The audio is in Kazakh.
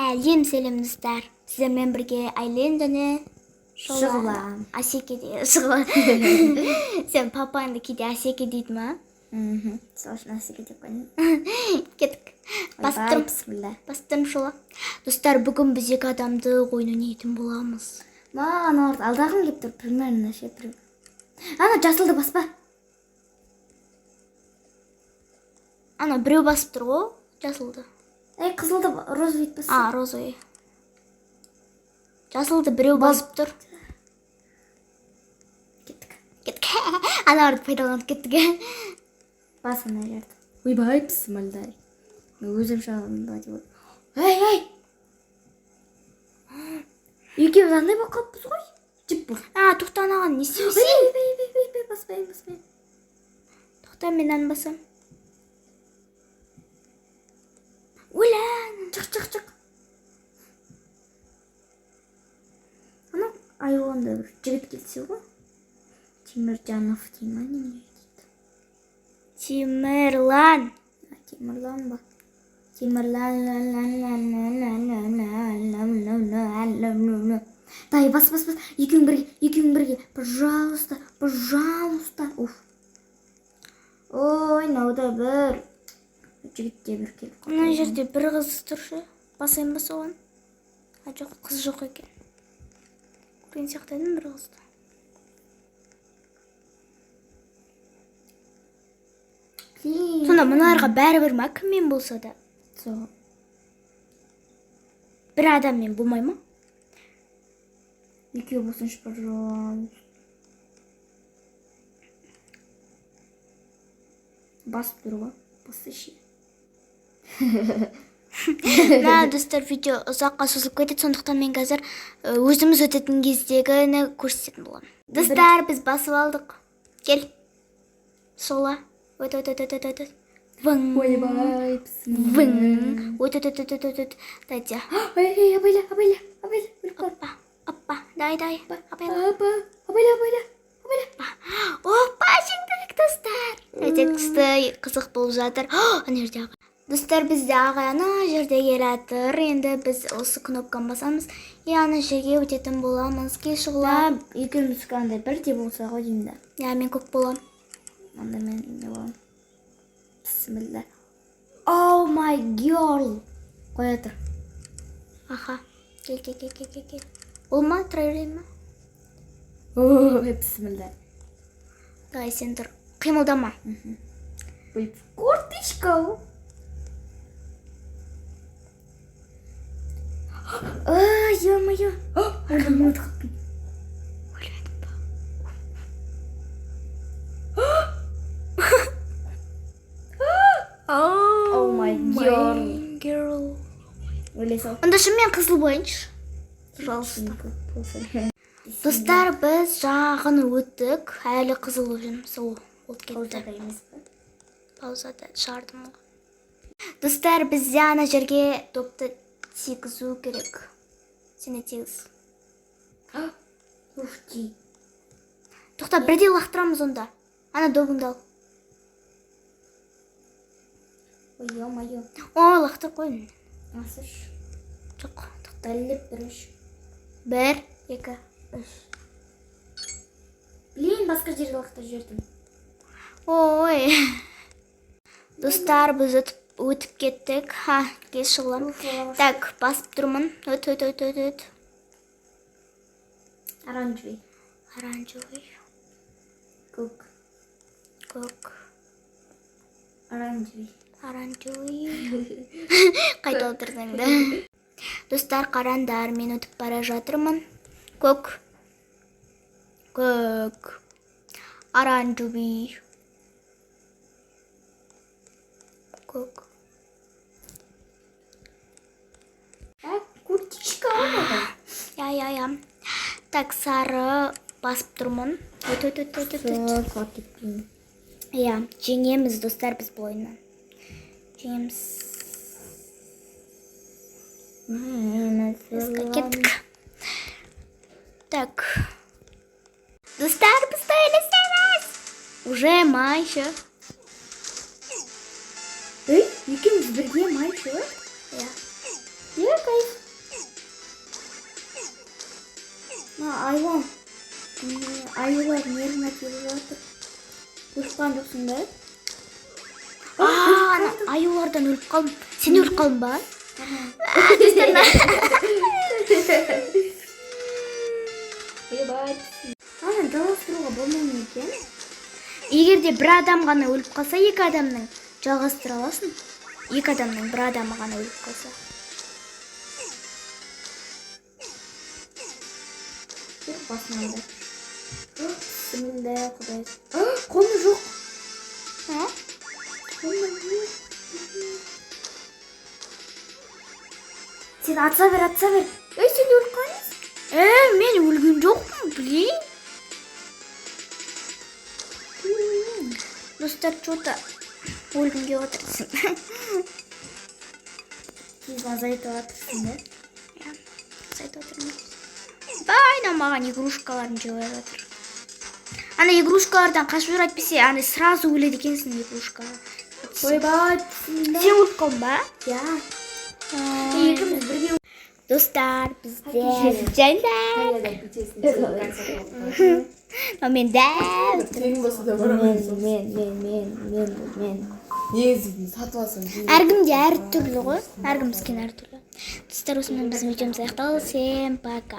Сәлем достар. Сіздермен бірге Айлен және Шұғылам. Асеке де Шұғылам. Сен папаңды кейде Асеке дейді ма? Сол үшін Асеке деп қойдым. Кеттік. Бастырым шола. Достар, бүгін біз екі адамды ойын ойнайтын боламыз. Ана алдағым келіп тұр, примерно ше. Ана жасылды баспа. Ана біреу басып тұр ғой, жасылды. Қызылды розовый басып. Розовый. Жасылды біреу басып тұр. Кеттік. Аналарды пайдаланып кеттік. Бас ана жерді. Ойбай, бісмілдай. Өзім шағымда деп. Ай! Екеуміз андай болып қалыппыз ғой. Жіп бұл. Тоқтанаған, не істемесен? Баспайын. Тоқта, мен ән басам. Ойлан! Чық. Ана айуанда бір жігіт келсе ғой. Теміржанов дейм ма не дейді? Темірлан. Темірлан ба? Темірлан. Дай, бас. Екеуің бірге. Пожалуйста. Уф. Ой, науда бір. Жігітте бір келіп. Мына жерде бір қыз тұршы. Басайын ба соған? Жоқ, қыз жоқ екен. Көрген сияқтайдым бір қызды. Сонда мұнарға бәрібір ма, кіммен болса да? Бір адаммен болмай ма? Екеу болсыншы, пожалуйста. Басып тұр ғой. Басышы. Достар, видео ұзаққа созылып кетеді, сондықтан мен қазір өзіміз өтетін кездегіні көрсететін боламын. Достар, біз басып алдық. Кел. Сола. Өт. Вың. Ойбай, Вың. Өт. Дайдя. Абайла. Оппа. Дай. Абайла. Абайла. Оппа, жеңдік, достар. Өте қызық болып жатыр. Ана жерде ағай. Достар, бізде ағай ана жерде келатыр. Енді біз осы кнопканы басамыз. Ана жерге өтетін боламыз. Кел Шұғыла. Екеуміз қандай бірдей болса ғой деймін да. Мен көк болам. Онда мен не болам. Бісміллә. Oh my girl. Қоя тұр. Аха. Кел. Ол ма? Тұра берейін ма? Бісміллә. Дай, сен тұр. Қимылдама. Корточка. Ё-моё. Армут қыппын. Ойлайдың ба? Oh my girl. Ойлай сал. Онда шынымен қызыл болайыншы. Пожалуйста. Достар, біз жағын өттік. Әлі қызыл болып жүрміз. Ол кетті. Паузада емес па? Паузада шығардым ғой. Достар, бізде ана жерге топты тигізу керек. Сені тигіз. Уфти. Тоқта, бірдей лақтырамыз онда. Ана добыңды ал. Ой, ё-моё. Лақтыр қойын. Асыш. Жоқ. Дәліп біріш. 1, 2, 3. Блин, басқа жерге лақтыр жердім. Ой. Достар, біз өтіп кеттік. Кел Шұғылам. Так, басып тұрмын. Өт. Оранжевый. Көк. Оранжевый. Қайта отырдың да. Достар, қарандар, мен өтіп бара жатырмын. Көк. Оранжевый. Көк. Куртичка. Я. Так, сары басып тұрмын. Өт. Жеңеміз, достар, біз бұл ойыннан. Жеңеміз. Кеттік. Так. Достар, біз сөйлесеміз. Уже майшы. Екеуміз бірге майшы? Иә. Иә, кайф. Айуан. Аюлар нервына келіп жатыр. Өліп жоқсың ба? Ана аюлардан өліп қалдым. Сен өліп қалдың ба? Ойбай. Ана жалғастыруға болмайды екен. Егер де бір адам ғана өліп қалса, екі адамның жалғастыра аласың. Екі адамның бір адамы ғана өліп қалса. Басынан да. Бісміллә, Құдай. Қоны жоқ. Қоны жоқ. Сен атса бер. Ей, сен өліп қалмайсың. Мен өлген жоқпын, блин. Достар, что-то өлгім келіп отырсың. Сен азайтып жатырсың да? Иә, азайтып отырмын. Байна маған игрушкаларын жеп жатыр. Ана игрушкалардан қашып жүр әйтпесе, ана сразу өледі екенсің игрушкаға. Ойбай, Сен өліп қалдың ба? иә. Екеуміз бірге. Достар, бізде жайда. Мен дәл. Тегін болса да барамыз. Мен. Негізі сатып алсаң. Әркімде әртүрлі ғой. Әркімізге әртүрлі. Достар, осымен біздің видеомыз аяқталды. Всем пока.